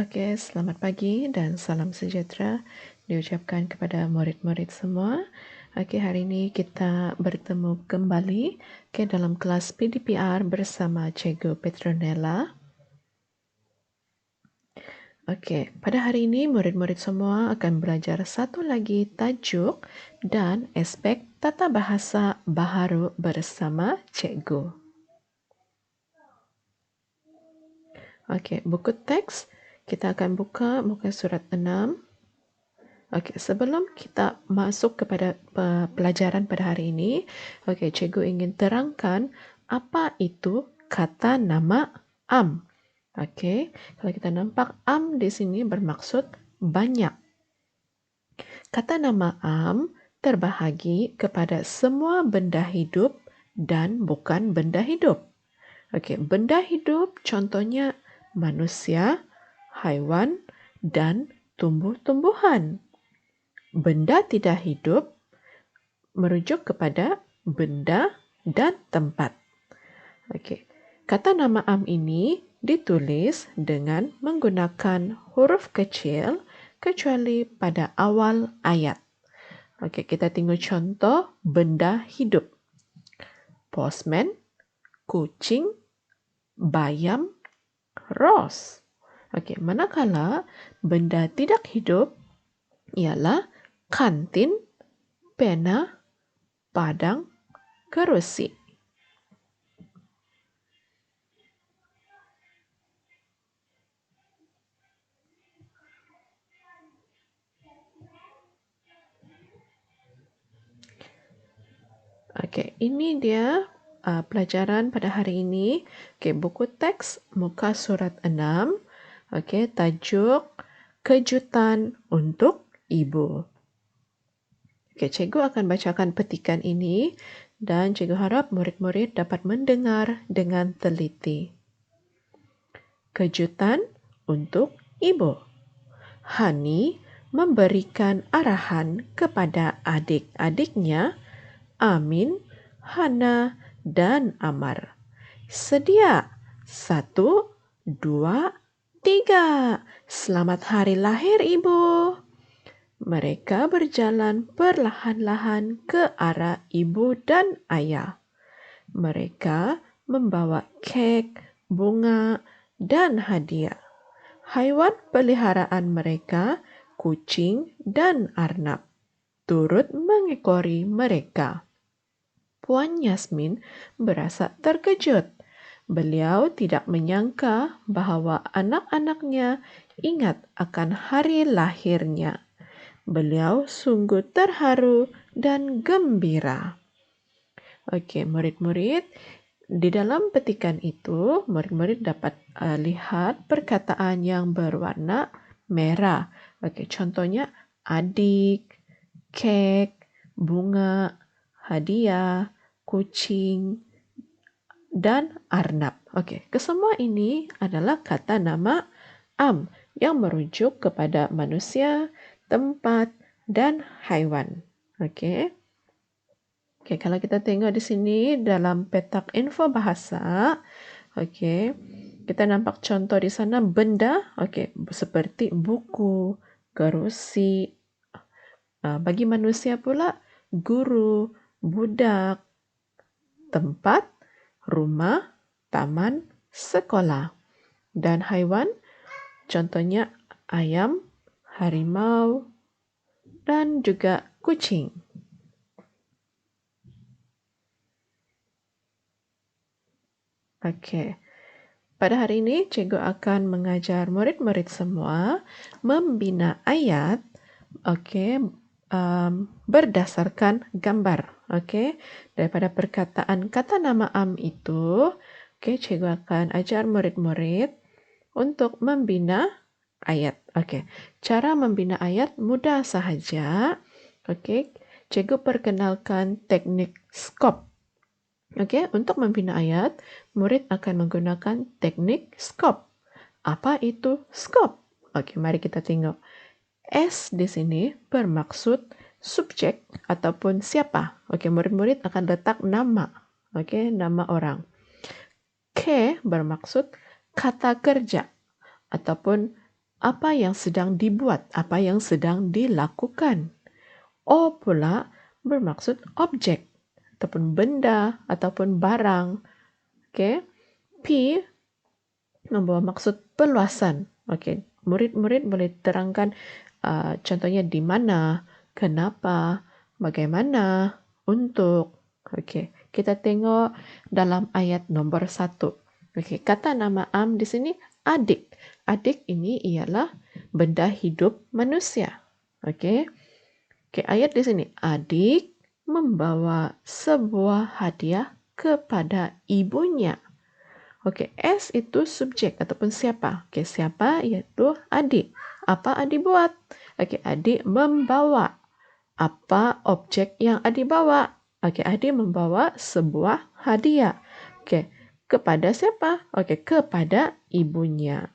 Oke, selamat pagi dan salam sejahtera diucapkan kepada murid-murid semua. Oke, hari ini kita bertemu kembali dalam kelas PDPR bersama Cikgu Petronella. Oke, pada hari ini murid-murid semua akan belajar satu lagi tajuk dan aspek tata bahasa baharu bersama Cikgu. Okey, buku teks kita akan buka muka surat 6. Okey, sebelum kita masuk kepada pelajaran pada hari ini, okey, cikgu ingin terangkan apa itu kata nama am. Okey, kalau kita nampak am di sini bermaksud banyak. Kata nama am terbahagi kepada semua benda hidup dan bukan benda hidup. Okey, benda hidup contohnya manusia, haiwan dan tumbuh-tumbuhan. Benda tidak hidup merujuk kepada benda dan tempat. Okey. Kata nama am ini ditulis dengan menggunakan huruf kecil kecuali pada awal ayat. Okey, kita tengok contoh benda hidup. Postman, kucing, bayam, ros. Okey, manakala benda tidak hidup ialah kantin, pena, padang, kerusi. Okey, ini dia pelajaran pada hari ini. Okey, buku teks muka surat 6. Okey, tajuk kejutan untuk ibu. Okey, cikgu akan bacakan petikan ini dan cikgu harap murid-murid dapat mendengar dengan teliti. Kejutan untuk ibu. Hani memberikan arahan kepada adik-adiknya Amin, Hana, dan Amar. Sedia. 1, 2, 3. Selamat hari lahir, Ibu. Mereka berjalan perlahan-lahan ke arah ibu dan ayah. Mereka membawa kek, bunga, dan hadiah. Haiwan peliharaan mereka, kucing dan arnab, turut mengekori mereka. Puan Yasmin berasa terkejut. Beliau tidak menyangka bahawa anak-anaknya ingat akan hari lahirnya. Beliau sungguh terharu dan gembira. Okey, murid-murid, di dalam petikan itu, murid-murid dapat lihat perkataan yang berwarna merah. Okey, contohnya adik, kek, bunga, hadiah, kucing, dan arnab. Okey, kesemua ini adalah kata nama am yang merujuk kepada manusia, tempat, dan haiwan. Okey. Okey, kalau kita tengok di sini dalam petak info bahasa, okey, kita nampak contoh di sana benda, okey, seperti buku, kerusi. Bagi manusia pula, guru, budak, tempat, rumah, taman, sekolah. Dan haiwan, contohnya ayam, harimau, dan juga kucing. Okey. Pada hari ini, cikgu akan mengajar murid-murid semua membina ayat, okey, berdasarkan gambar. Okey, daripada perkataan kata nama am itu, okey, cikgu akan ajar murid-murid untuk membina ayat. Okey, cara membina ayat mudah sahaja. Okey, cikgu perkenalkan teknik skop. Okey, untuk membina ayat, murid akan menggunakan teknik skop. Apa itu skop? Okey, mari kita tengok. S di sini bermaksud subjek ataupun siapa. Okey, murid-murid akan letak nama. Okey, nama orang. K bermaksud kata kerja ataupun apa yang sedang dibuat, apa yang sedang dilakukan. O pula bermaksud objek ataupun benda ataupun barang. Okey. P membawa maksud perluasan. Okey. Murid-murid boleh terangkan contohnya di mana, kenapa, bagaimana, untuk. Okey. Kita tengok dalam ayat nombor 1. Okey, kata nama am di sini adik. Adik ini ialah benda hidup manusia. Okey. Okey, ayat di sini adik membawa sebuah hadiah kepada ibunya. Okey, S itu subjek ataupun siapa. Okey, siapa iaitu adik. Apa adik buat? Okey, adik membawa. Apa objek yang adik bawa? Okey, adik membawa sebuah hadiah. Okey, kepada siapa? Okey, kepada ibunya.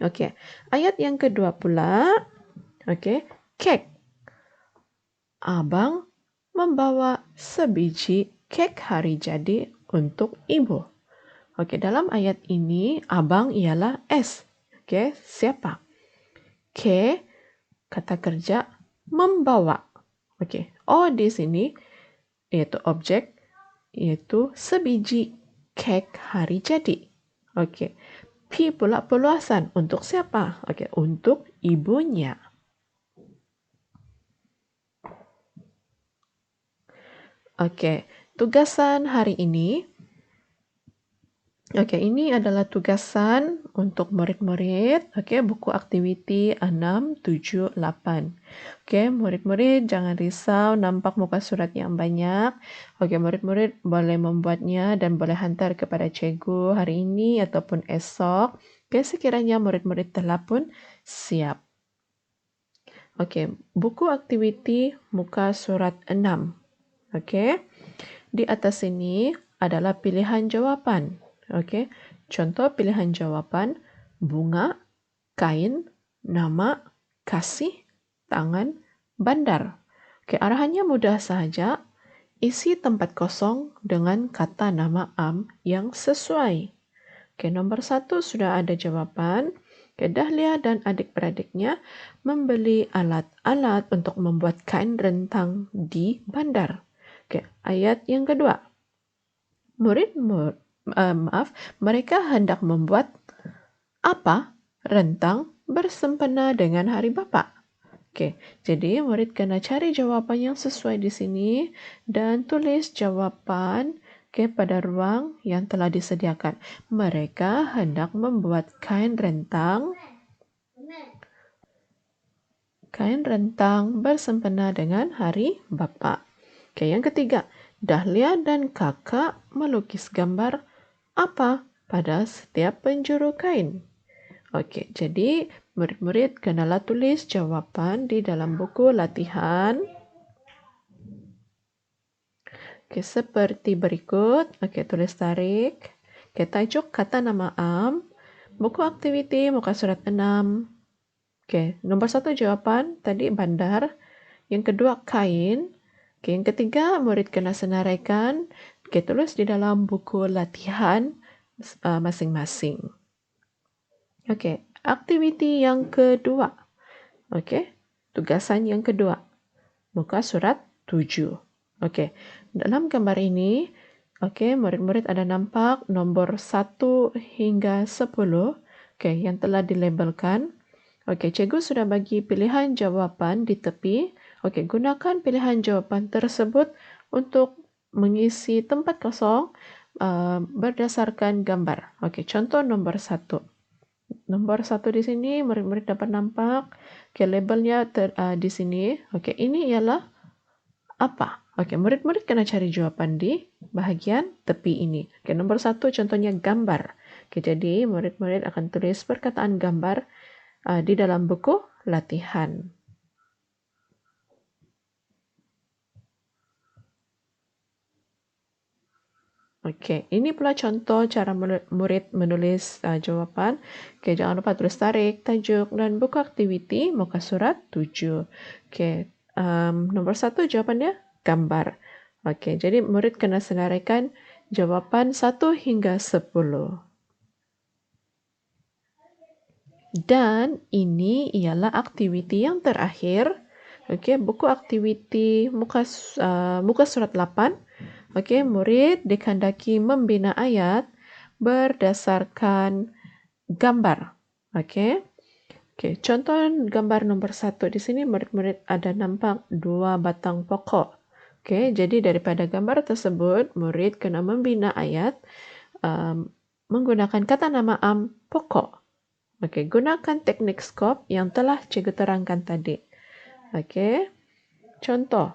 Okey, ayat yang kedua pula. Okey, kek. Abang membawa sebiji kek hari jadi untuk ibu. Okey, dalam ayat ini abang ialah S. Okey, siapa? K kata kerja membawa. Okey, O di sini iaitu objek iaitu sebiji kek hari jadi. Okey. P pula perluasan untuk siapa? Okey, untuk ibunya. Okey, tugasan hari ini. Okey, ini adalah tugasan untuk murid-murid. Okey, buku aktiviti 6, 7, 8. Okey, murid-murid jangan risau nampak muka surat yang banyak. Okey, murid-murid boleh membuatnya dan boleh hantar kepada cikgu hari ini ataupun esok. Okey, sekiranya murid-murid telah pun siap. Okey, buku aktiviti muka surat 6. Okey, di atas ini adalah pilihan jawapan. Okey, contoh pilihan jawapan bunga, kain, nama, kasih, tangan, bandar. Okey, arahannya mudah sahaja. Isi tempat kosong dengan kata nama am yang sesuai. Okey, nombor 1 sudah ada jawapan. Okey, Dahlia dan adik-beradiknya membeli alat-alat untuk membuat kain rentang di bandar. Okey, ayat yang kedua. Mereka hendak membuat apa? Rentang bersempena dengan hari bapa. Okey, jadi murid kena cari jawapan yang sesuai di sini dan tulis jawapan pada ruang yang telah disediakan. Mereka hendak membuat kain rentang bersempena dengan hari bapa. Okey, yang ketiga. Dahlia dan kakak melukis gambar apa pada setiap penjuru kain. Okey, jadi murid-murid kenalah tulis jawapan di dalam buku latihan. Okey, seperti berikut. Okey, tulis tarik. Okey, tajuk kata nama am. Buku aktiviti muka surat 6. Okey, nombor 1 jawapan tadi bandar. Yang kedua kain. Okey, yang ketiga murid kena senaraikan. Okey, tulis di dalam buku latihan masing-masing. Okey, aktiviti yang kedua. Okey, tugasan yang kedua. Muka surat 7. Okey, dalam gambar ini, okey, murid-murid ada nampak nombor 1 hingga 10. Okey, yang telah dilabelkan. Okey, cikgu sudah bagi pilihan jawapan di tepi. Okey, gunakan pilihan jawapan tersebut untuk mengisi tempat kosong berdasarkan gambar. Okey, contoh nombor 1. Nombor 1 di sini murid-murid dapat nampak. Okey, labelnya di sini. Okey, ini ialah apa? Okey, murid-murid kena cari jawapan di bahagian tepi ini. Okey, nombor 1 contohnya gambar. Okey, jadi murid-murid akan tulis perkataan gambar di dalam buku latihan. Okey, ini pula contoh cara murid menulis jawapan. Okey, jangan lupa tulis tarik, tajuk dan buku aktiviti muka surat 7. Okey, nombor 1 jawapannya gambar. Okey, jadi murid kena senaraikan jawapan 1 hingga 10. Dan ini ialah aktiviti yang terakhir. Okey, buku aktiviti muka surat 8. Okey, murid dikandaki membina ayat berdasarkan gambar. Okey. Okey, contoh gambar nombor 1 di sini murid-murid ada nampak 2 batang pokok. Okey, jadi daripada gambar tersebut, murid kena membina ayat menggunakan kata nama am pokok. Okey, gunakan teknik skop yang telah cikgu terangkan tadi. Okey, contoh.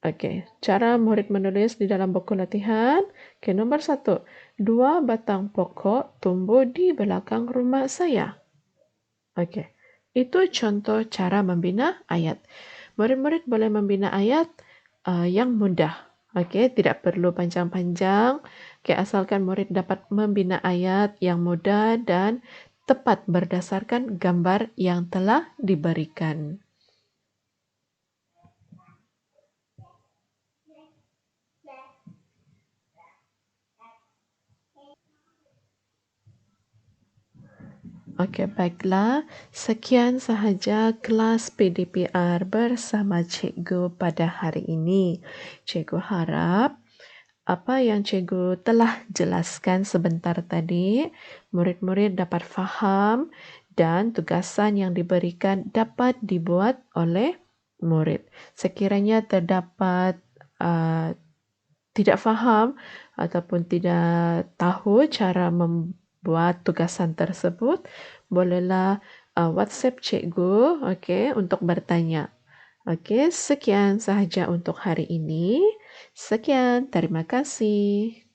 Okey, cara murid menulis di dalam buku latihan. Okey, nombor 1. 2 batang pokok tumbuh di belakang rumah saya. Okey, itu contoh cara membina ayat. Murid-murid boleh membina ayat yang mudah. Okey, tidak perlu panjang-panjang. Okey, asalkan murid dapat membina ayat yang mudah dan tepat berdasarkan gambar yang telah diberikan. Okey, baiklah. Sekian sahaja kelas PDPR bersama cikgu pada hari ini. Cikgu harap apa yang cikgu telah jelaskan sebentar tadi, murid-murid dapat faham dan tugasan yang diberikan dapat dibuat oleh murid. Sekiranya terdapat tidak faham ataupun tidak tahu cara membuat tugasan tersebut, bolehlah WhatsApp cikgu, okey, untuk bertanya. Okey, sekian sahaja untuk hari ini. Sekian, terima kasih.